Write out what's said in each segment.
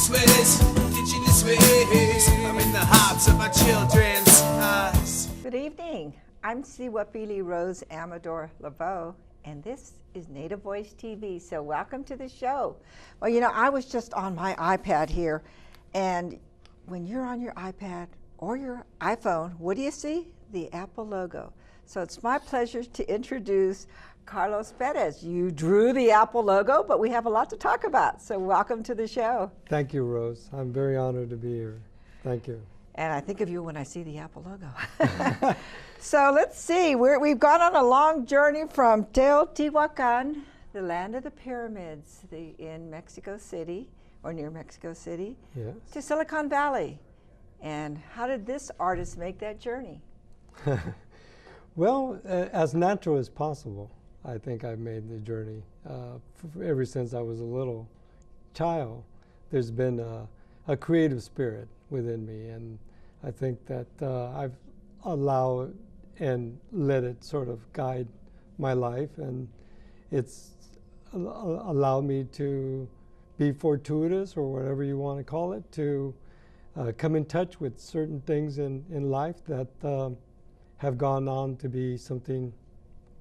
indigenous ways, indigenous ways. I'm in the hearts of my children's eyes. Good evening. I'm Siwapili Rose Amador LeBeau, and this is Native Voice TV. So welcome to the show. Well, you know, I was just on my iPad here, and when you're on your iPad or your iPhone, what do you see? The Apple logo. So it's my pleasure to introduce CarlosPerez. You drew the Apple logo, but we have a lot to talk about. So welcome to the show. Thank you, Rose. I'm very honored to be here. Thank you. And I think of you when I see the Apple logo. So let's see, we've gone on a long journey from Teotihuacan, the land of the pyramids, in Mexico City, or near Mexico City, Yes. to Silicon Valley. And how did this artist make that journey? Well, as natural as possible. I think I've made the journey. Ever since I was a little child, there's been a creative spirit within me, and I think that I've allowed and let it sort of guide my life, and it's allowed me to be fortuitous, or whatever you want to call it, to come in touch with certain things in life that have gone on to be something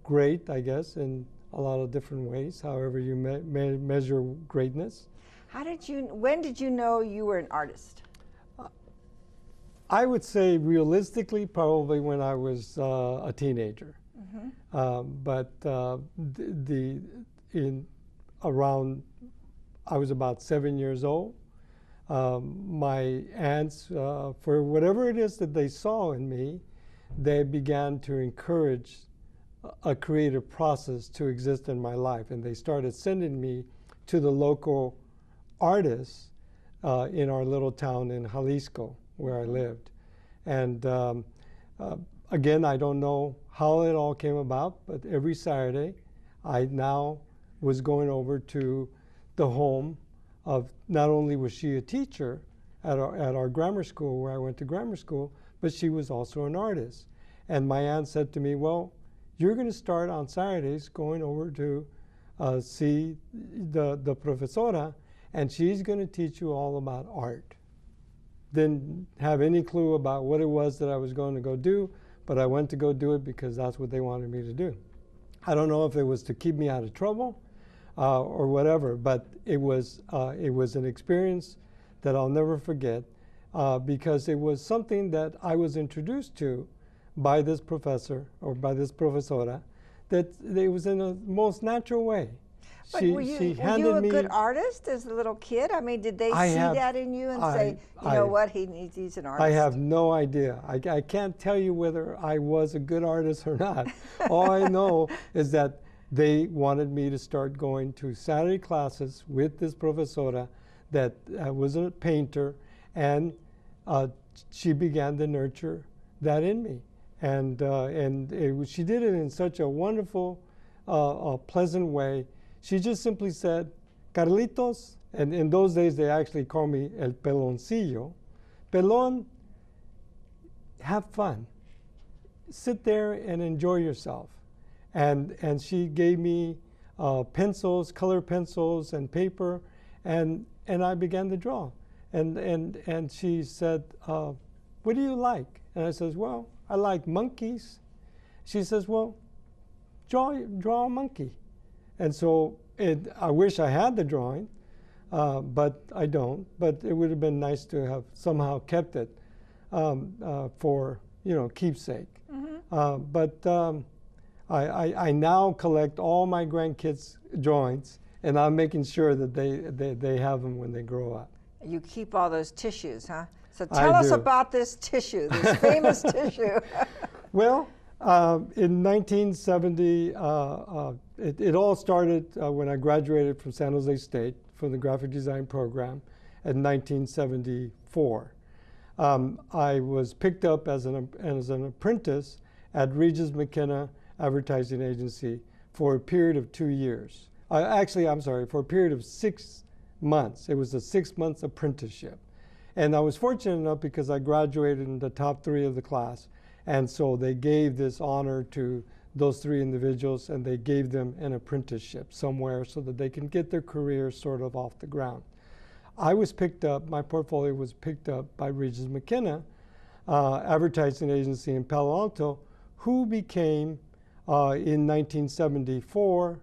great, I guess, in a lot of different ways, however you measure greatness. When did you know you were an artist? I would say realistically, probably when I was a teenager. But I was about 7 years old. My aunts, for whatever it is that they saw in me, they began to encourage a creative process to exist in my life, and they started sending me to the local artists in our little town in Jalisco, where I lived. And again, I don't know how it all came about, but every Saturday I now was going over to the home of, not only was she a teacher at our grammar school where I went to grammar school, but she was also an artist. And my aunt said to me, well, you're going to start on Saturdays going over to see the profesora, and she's going to teach you all about art. Didn't have any clue about what it was that I was going to go do, but I went to go do it because that's what they wanted me to do. I don't know if it was to keep me out of trouble or whatever, but it was an experience that I'll never forget because it was something that I was introduced to by this professor, or by this profesora, that it was in the most natural way. But were you a good artist as a little kid? I mean, did they see that in you and say, you know what, he's an artist? I have no idea. I can't tell you whether I was a good artist or not. All I know is that they wanted me to start going to Saturday classes with this profesora that was a painter, and she began to nurture that in me. And she did it in such a wonderful, pleasant way. She just simply said, Carlitos, and in those days they actually called me El Peloncillo. Pelon, have fun. Sit there and enjoy yourself. And she gave me pencils, color pencils, and paper, and I began to draw. And she said, what do you like? And I says, well, I like monkeys. She says, well, draw a monkey. And so I wish I had the drawing, but I don't. But it would have been nice to have somehow kept it for, keepsake. But I now collect all my grandkids' drawings, and I'm making sure that they have them when they grow up. You keep all those tissues, huh? So tell us about this tissue, this famous tissue. Well, in 1970, it all started when I graduated from San Jose State from the graphic design program in 1974. I was picked up as an apprentice at Regis McKenna Advertising Agency for a period of 2 years. Actually, I'm sorry, for a period of 6 months. It was a 6-month apprenticeship. And I was fortunate enough because I graduated in the top 3 of the class. And so they gave this honor to those 3 individuals, and they gave them an apprenticeship somewhere so that they can get their careers sort of off the ground. I was picked up, my portfolio was picked up by Regis McKenna, advertising agency in Palo Alto, who became, in 1974,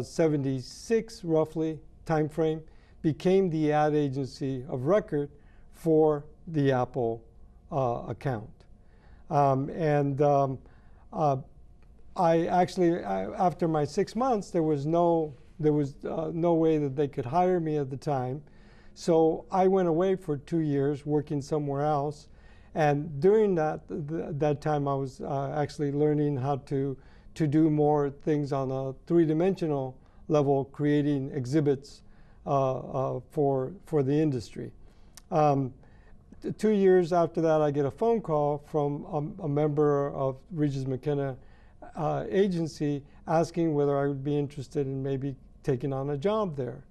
76 roughly time frame, became the ad agency of record for the Apple account. I actually, after my 6 months, there was no way that they could hire me at the time. So I went away for 2 years working somewhere else. And during that time, I was actually learning how to do more things on a three-dimensional level, creating exhibits for the industry. 2 years after that, I get a phone call from a member of Regis McKenna agency asking whether I would be interested in maybe taking on a job there.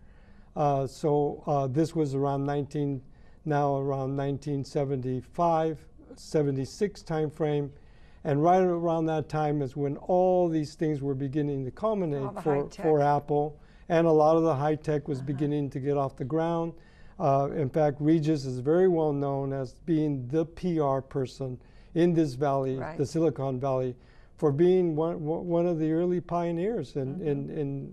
This was around 1975, 76 time frame. And right around that time is when all these things were beginning to culminate for Apple. And a lot of the high tech was beginning to get off the ground. In fact, Regis is very well known as being the PR person in this valley, the Silicon Valley, for being one of the early pioneers in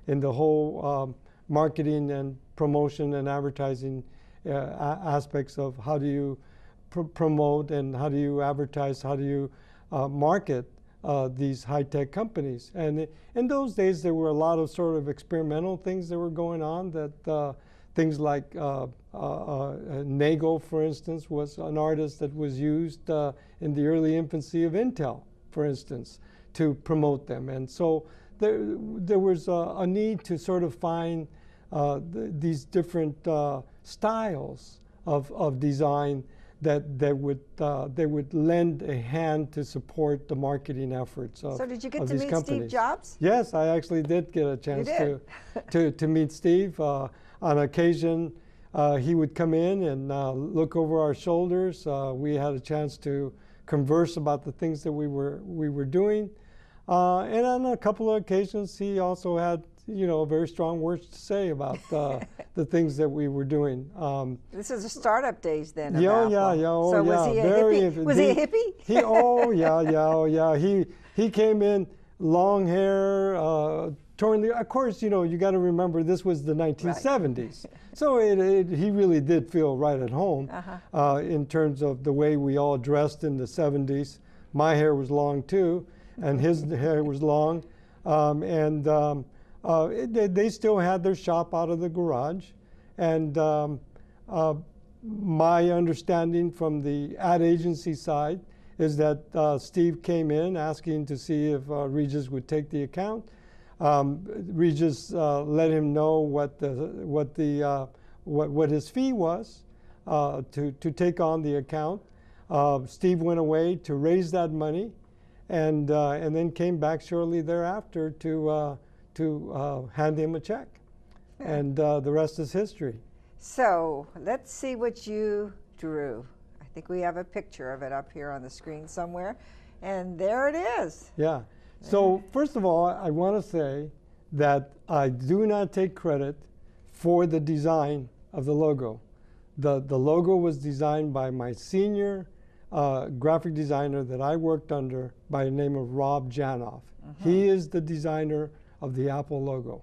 the whole marketing and promotion and advertising aspects of how do you promote and how do you advertise, how do you market these high-tech companies. And in those days, there were a lot of sort of experimental things that were going on, that things like Nagel, for instance, was an artist that was used in the early infancy of Intel, for instance, to promote them. And so there was a need to sort of find these different styles of design that would lend a hand to support the marketing efforts of these companies. So did you get to meet Steve Jobs? Yes, I actually did get a chance to meet Steve. On occasion, he would come in and look over our shoulders. We had a chance to converse about the things that we were doing. And on a couple of occasions, he also had, very strong words to say about the things that we were doing. This is the startup days then. Yeah. So was he a hippie? Was he a hippie? He came in, long hair, torn. Of course, you got to remember this was the 1970s. Right. So he really did feel right at home in terms of the way we all dressed in the 70s. My hair was long too, and his hair was long. They still had their shop out of the garage. And my understanding from the ad agency side is that Steve came in asking to see if Regis would take the account. Regis let him know what his fee was to take on the account. Steve went away to raise that money, and then came back shortly thereafter to hand him a check, and the rest is history. So let's see what you drew. I think we have a picture of it up here on the screen somewhere, and there it is. Yeah. So first of all, I want to say that I do not take credit for the design of the logo. The logo was designed by my senior graphic designer that I worked under by the name of Rob Janoff. He is the designer of the Apple logo.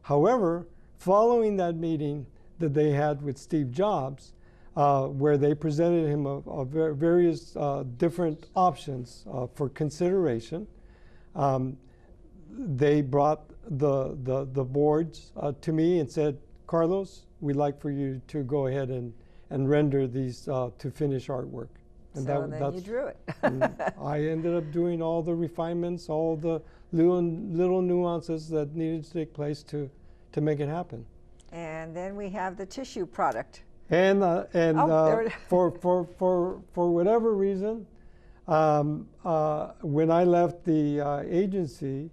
However, following that meeting that they had with Steve Jobs, where they presented him various different options for consideration, they brought the boards to me and said, "Carlos, we'd like for you to go ahead and render these to finish artwork." And so then you drew it. I ended up doing all the refinements, all the little nuances that needed to take place to make it happen. And then we have the tissue product. And for whatever reason, when I left the agency,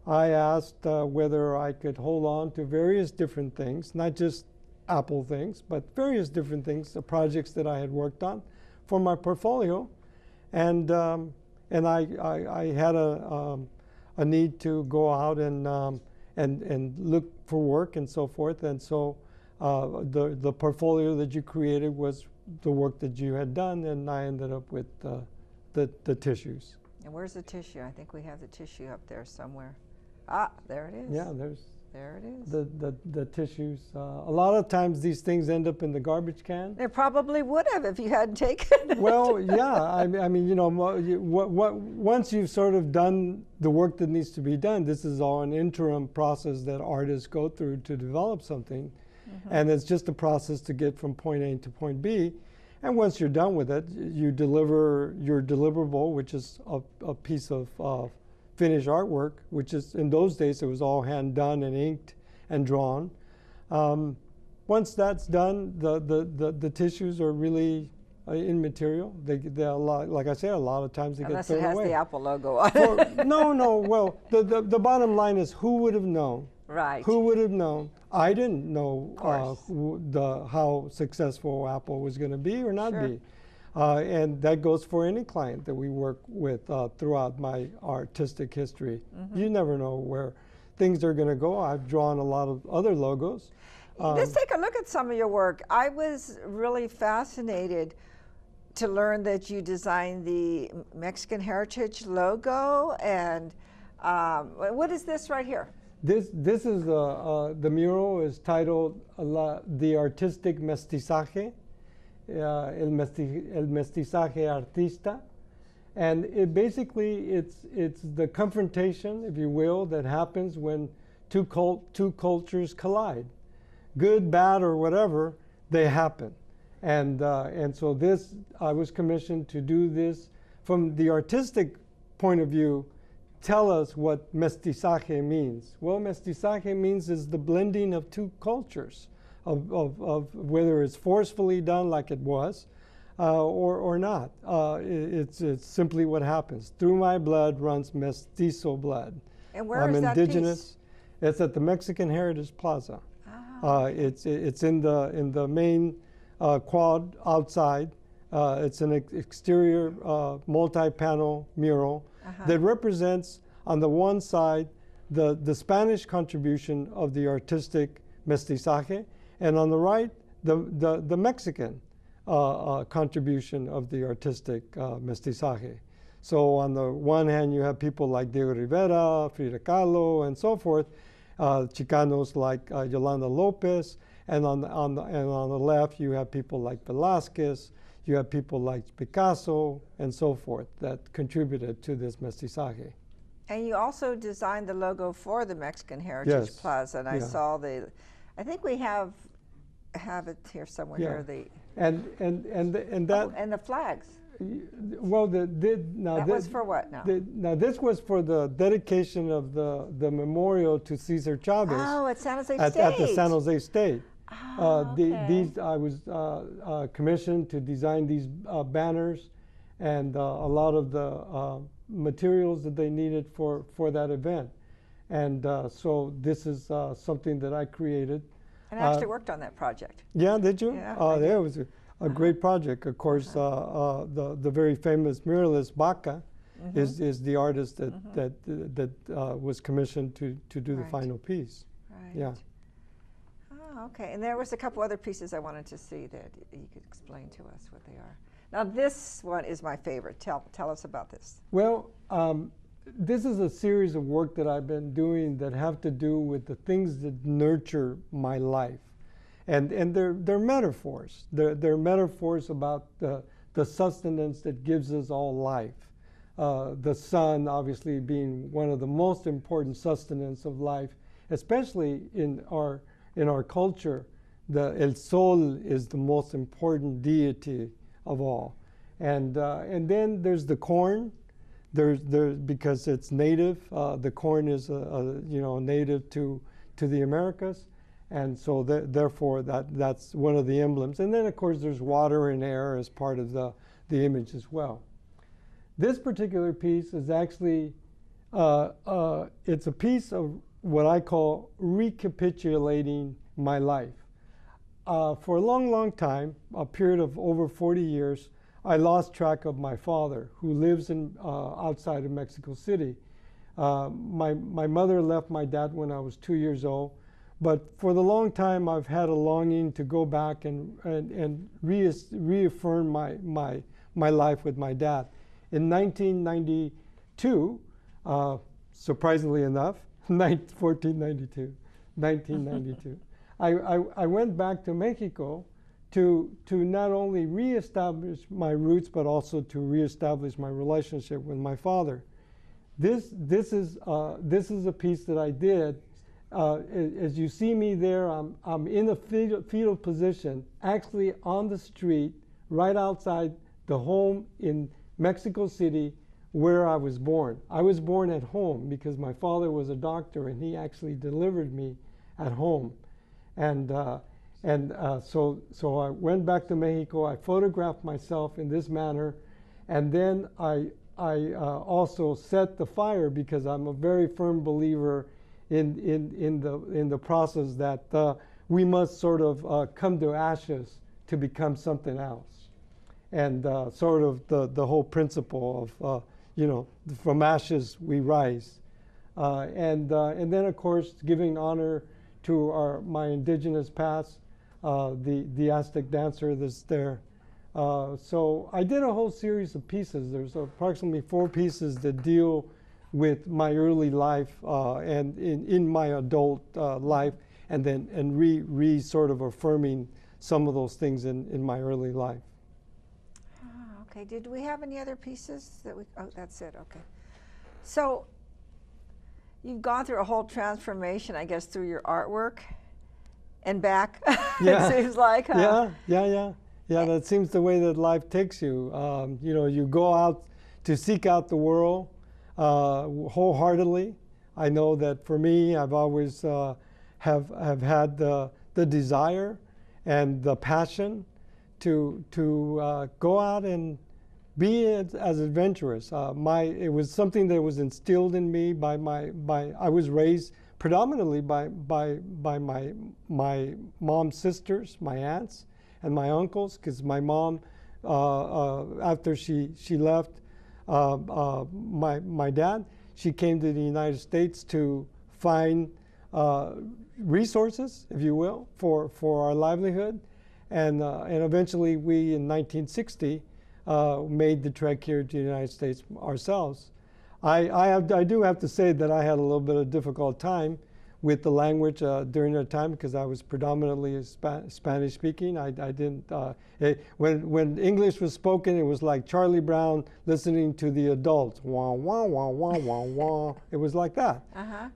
I asked whether I could hold on to various different things, not just Apple things, but various different things, the projects that I had worked on for my portfolio, and I had a need to go out and look for work and so forth, and so the portfolio that you created was the work that you had done, and I ended up with the tissues. And where's the tissue? I think we have the tissue up there somewhere. Ah, there it is. Yeah, there it is. the tissues. A lot of times these things end up in the garbage can. They probably would have if you hadn't taken it. Well, yeah. I mean, you know, once you've sort of done the work that needs to be done, this is all an interim process that artists go through to develop something, and it's just a process to get from point A to point B. And once you're done with it, you deliver your deliverable, which is a piece of finished artwork, which is, in those days, it was all hand done and inked and drawn. Once that's done, the tissues are really immaterial. They're a lot, like I say, a lot of times they Unless get thrown away. it has the Apple logo on it. No. Well, the bottom line is, who would have known? Right. Who would have known? I didn't know Of how successful Apple was going to be or not Sure. be. And that goes for any client that we work with throughout my artistic history. You never know where things are going to go. I've drawn a lot of other logos. Let's take a look at some of your work. I was really fascinated to learn that you designed the Mexican Heritage logo. And what is this right here? This is the mural is titled The Artistic Mestizaje, el Mestizaje Artista, and it basically it's the confrontation, if you will, that happens when two cultures collide, good, bad, or whatever, they happen, and so this I was commissioned to do this from the artistic point of view. Tell us what mestizaje means. Well, mestizaje means is the blending of two cultures, of whether it's forcefully done like it was, or not. It's simply what happens. Through my blood runs mestizo blood. And where I'm is that indigenous. piece? It's at the Mexican Heritage Plaza. Ah, It's in the main quad outside. It's an exterior multi-panel mural that represents, on the one side, the Spanish contribution of the artistic mestizaje, and on the right, the Mexican contribution of the artistic mestizaje. So on the one hand, you have people like Diego Rivera, Frida Kahlo, and so forth, Chicanos like Yolanda Lopez, and on the left, you have people like Velázquez, you have people like Picasso, and so forth, that contributed to this mestizaje. and you also designed the logo for the Mexican Heritage Yes. Plaza, and I Yeah. saw I think we have it here somewhere. Yeah. Here, And that, and the flags. well, That was for what now? now this was for the dedication of the memorial to Cesar Chavez Oh, at San Jose at State. the San Jose State. Oh, okay. These I was commissioned to design these banners and a lot of the materials that they needed for that event, and so this is something that I created. And I actually worked on that project. Yeah, did you? Yeah, Oh, I yeah, it was a great project. Of course, the very famous muralist Baca is the artist that was commissioned to do the Right. final piece. Right. Yeah. Oh, okay. And there was a couple other pieces I wanted to see that you could explain to us what they are. Now, this one is my favorite. Tell us about this. Well, this is a series of work that I've been doing that have to do with the things that nurture my life. And they're metaphors. They're metaphors about the sustenance that gives us all life. The sun, obviously, being one of the most important sustenance of life, especially in our culture. El Sol is the most important deity of all. And then there's the corn. There's because it's native. The corn is native to the Americas. And so therefore that's one of the emblems. And then of course there's water and air as part of the image as well. This particular piece is actually, it's a piece of what I call recapitulating my life. For a long time, a period of over 40 years, I lost track of my father, who lives outside of Mexico City. My mother left my dad when I was 2 years old. But for the long time, I've had a longing to go back and reaffirm my life with my dad. In 1992, surprisingly enough, 1992, I went back to Mexico to not only reestablish my roots, but also to reestablish my relationship with my father. This is a piece that I did. As you see me there, I'm in a fetal position, actually on the street, right outside the home in Mexico City where I was born. I was born at home because my father was a doctor and he actually delivered me at home. And so I went back to Mexico. I photographed myself in this manner, and then I also set the fire because I'm a very firm believer in the process that we must sort of come to ashes to become something else, and sort of the whole principle of from ashes we rise, and then of course giving honor to my indigenous past, the Aztec dancer that's there. So I did a whole series of pieces. There's approximately 4 pieces that deal with my early life and in my adult life, and then re sort of affirming some of those things in my early life. Okay, did we have any other pieces that oh, that's it, okay. So you've gone through a whole transformation, I guess, through your artwork and back, Yeah. it seems like, huh? Yeah, that seems the way that life takes you. You go out to seek out the world wholeheartedly. I know that for me, I've always have had the desire and the passion to go out and be as adventurous. It was something that was instilled in me by I was raised predominantly by my mom's sisters, my aunts, and my uncles, because my mom, after she left my dad, she came to the United States to find resources, if you will, for our livelihood, and eventually we in 1960 made the trek here to the United States ourselves. I do have to say that I had a little bit of difficult time with the language during that time because I was predominantly Spanish speaking. I didn't, when English was spoken, it was like Charlie Brown listening to the adults. Wah, wah, wah, wah, wah, wah. It was like that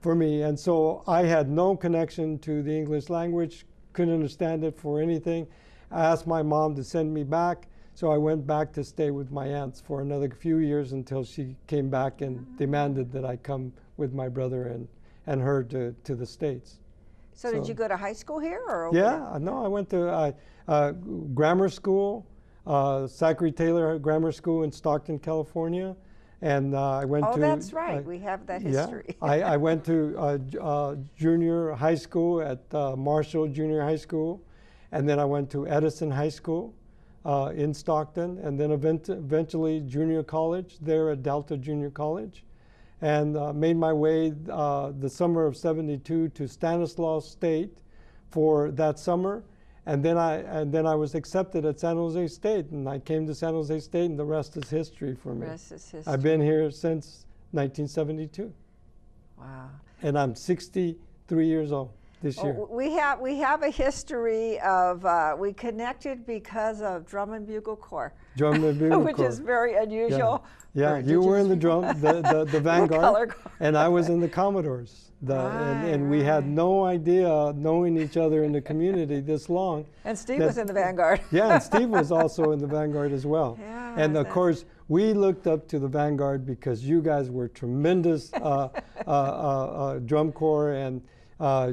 for me. And so I had no connection to the English language, couldn't understand it for anything. I asked my mom to send me back. So I went back to stay with my aunts for another few years until she came back and demanded that I come with my brother and her to the States. So did you go to high school here? Or yeah, no, I went to grammar school, Zachary Taylor Grammar School in Stockton, California. And I went to... Oh, that's right. We have that history. Yeah, I went to junior high school at Marshall Junior High School. And then I went to Edison High School in Stockton, and then eventually junior college there at Delta Junior College, and made my way the summer of '72 to Stanislaus State for that summer, and then I was accepted at San Jose State, and I came to San Jose State, and the rest is history for me. The rest is history. I've been here since 1972. Wow. And I'm 63 years old this year. We have a history of, we connected because of Drum and Bugle Corps. Drum and Bugle Which Corps. is very unusual. Yeah, you were in the drum, the Vanguard, and I was in the Commodores. And we had no idea, knowing each other in the community this long. And Steve was in the Vanguard. Yeah, and Steve was also in the Vanguard as well. Yeah, and of course, we looked up to the Vanguard because you guys were tremendous drum corps, and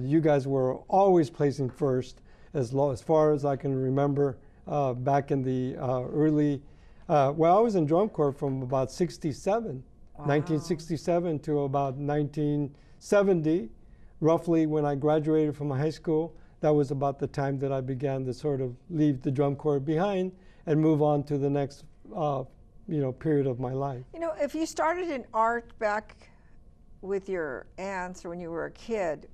you guys were always placing first, as far as I can remember, back in the early. Well, I was in drum corps from about 1967 to about 1970, roughly when I graduated from high school. That was about the time that I began to sort of leave the drum corps behind and move on to the next, period of my life. You know, if you started in art back with your aunts or when you were a kid,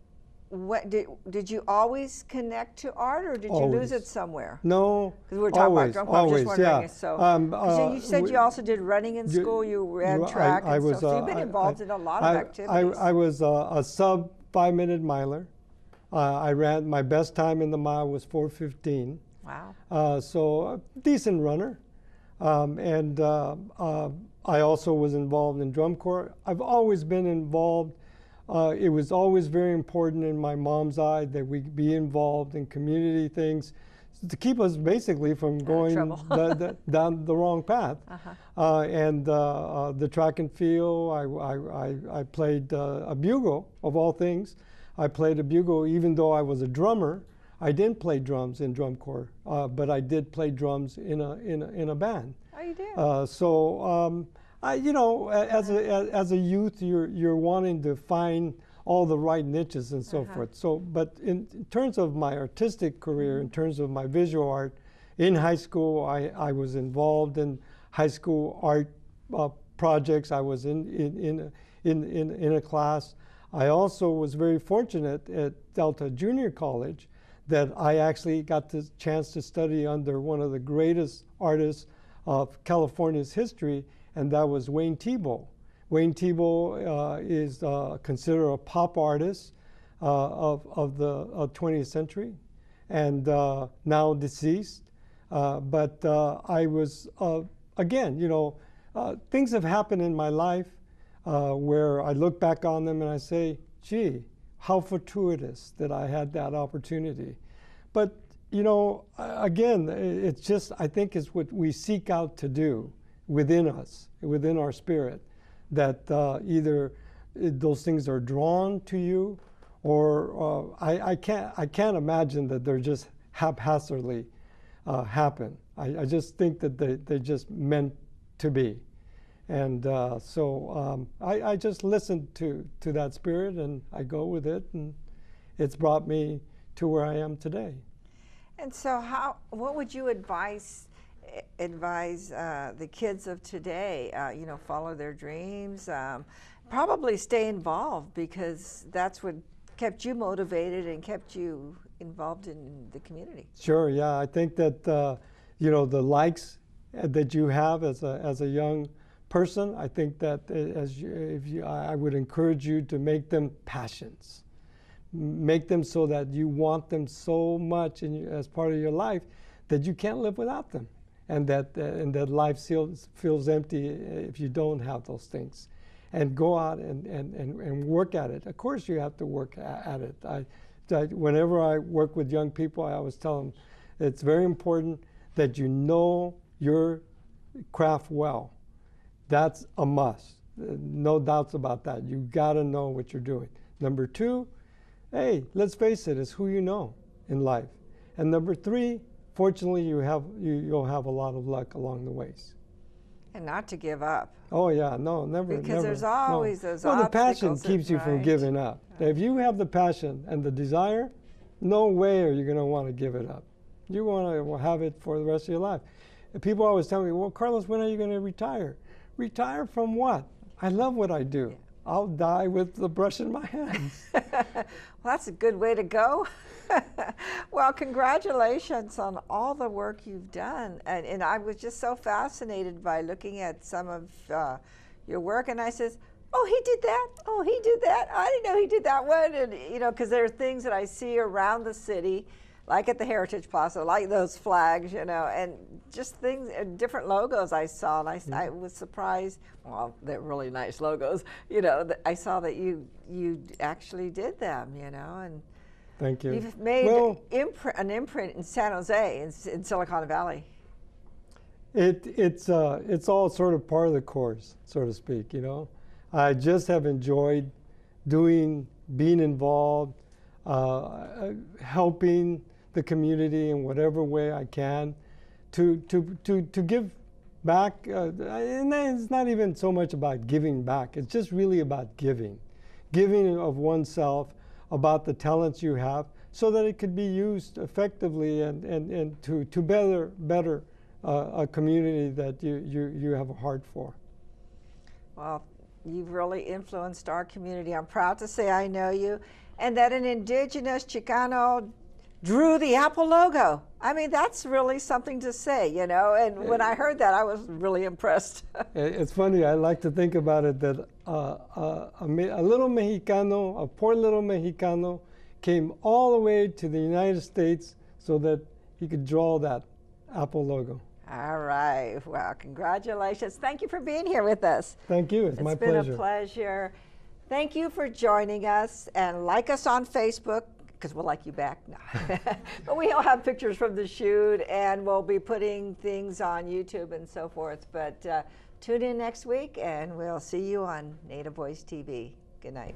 what did you always connect to art, or did you lose it somewhere? No, because we were talking always, about drum corps. always, Just wondering. yeah. So, 'cause you said you also did running in school. You ran track and stuff. So you've been involved in a lot of activities. I was a sub 5-minute miler. I ran, my best time in the mile was 4:15. Wow. So a decent runner. I also was involved in drum corps. I've always been involved. It was always very important in my mom's eye that we be involved in community things to keep us basically from going down the wrong path. The track and field, I played a bugle, of all things. I played a bugle even though I was a drummer. I didn't play drums in drum corps, but I did play drums in a band. Oh, you did? You know, as a youth, you're wanting to find all the right niches and so forth. So, but in terms of my artistic career, in terms of my visual art, in high school, I was involved in high school art projects. I was in a class. I also was very fortunate at Delta Junior College that I actually got the chance to study under one of the greatest artists of California's history, and that was Wayne Thiebaud. Wayne Thiebaud is considered a pop artist of the 20th century, and now deceased. But I was, again, you know, things have happened in my life where I look back on them and I say, gee, how fortuitous that I had that opportunity. But, you know, again, it's just, I think it's what we seek out to do within us, within our spirit, that either those things are drawn to you, or I can't imagine that they're just haphazardly happen. I just think that they just meant to be. And I just listen to that spirit, and I go with it, and it's brought me to where I am today. And so what would you advise the kids of today? You know, follow their dreams, probably stay involved, because that's what kept you motivated and kept you involved in the community. Sure, yeah. I think that, you know, the likes that you have as a young person, I think that I would encourage you to make them passions. Make them so that you want them so much as part of your life that you can't live without them, and that life feels empty if you don't have those things. And go out and work at it. Of course you have to work at it. Whenever I work with young people, I always tell them it's very important that you know your craft well. That's a must. No doubts about that. You got to know what you're doing. Number two, hey, let's face it, it's who you know in life. And number three, fortunately, you'll have a lot of luck along the ways. And not to give up. Oh yeah, no, never. Because there's always those obstacles. Well, the passion that, keeps you from giving up. Right. If you have the passion and the desire, no way are you going to want to give it up. You want to have it for the rest of your life. And people always tell me, well, Carlos, when are you going to retire? Retire from what? I love what I do. Yeah. I'll die with the brush in my hands. Well, that's a good way to go. Well, congratulations on all the work you've done. And I was just so fascinated by looking at some of your work. And I says, oh, he did that. Oh, he did that. I didn't know he did that one. And, you know, because there are things that I see around the city, like at the Heritage Plaza, like those flags, you know, and just things, different logos I saw. And I was surprised. Well, they're really nice logos. You know, I saw that you actually did them, you know. And thank you. You've made an imprint in San Jose, in Silicon Valley. It's all sort of part of the course, so to speak, you know. I just have enjoyed being involved, helping the community in whatever way I can to give back. And it's not even so much about giving back. It's just really about giving of oneself, about the talents you have, so that it could be used effectively and to better a community that you have a heart for. Well, you've really influenced our community. I'm proud to say I know you, and that an indigenous Chicano drew the Apple logo. I mean, that's really something to say, you know, and when I heard that, I was really impressed. It's funny, I like to think about it that a little Mexicano, a poor little Mexicano, came all the way to the United States so that he could draw that Apple logo. All right. Well, congratulations. Thank you for being here with us. Thank you. It's my pleasure. It's been a pleasure. Thank you for joining us, and like us on Facebook, because we'll like you back. No. But we'll have pictures from the shoot, and we'll be putting things on YouTube and so forth. But tune in next week, and we'll see you on Native Voice TV. Good night.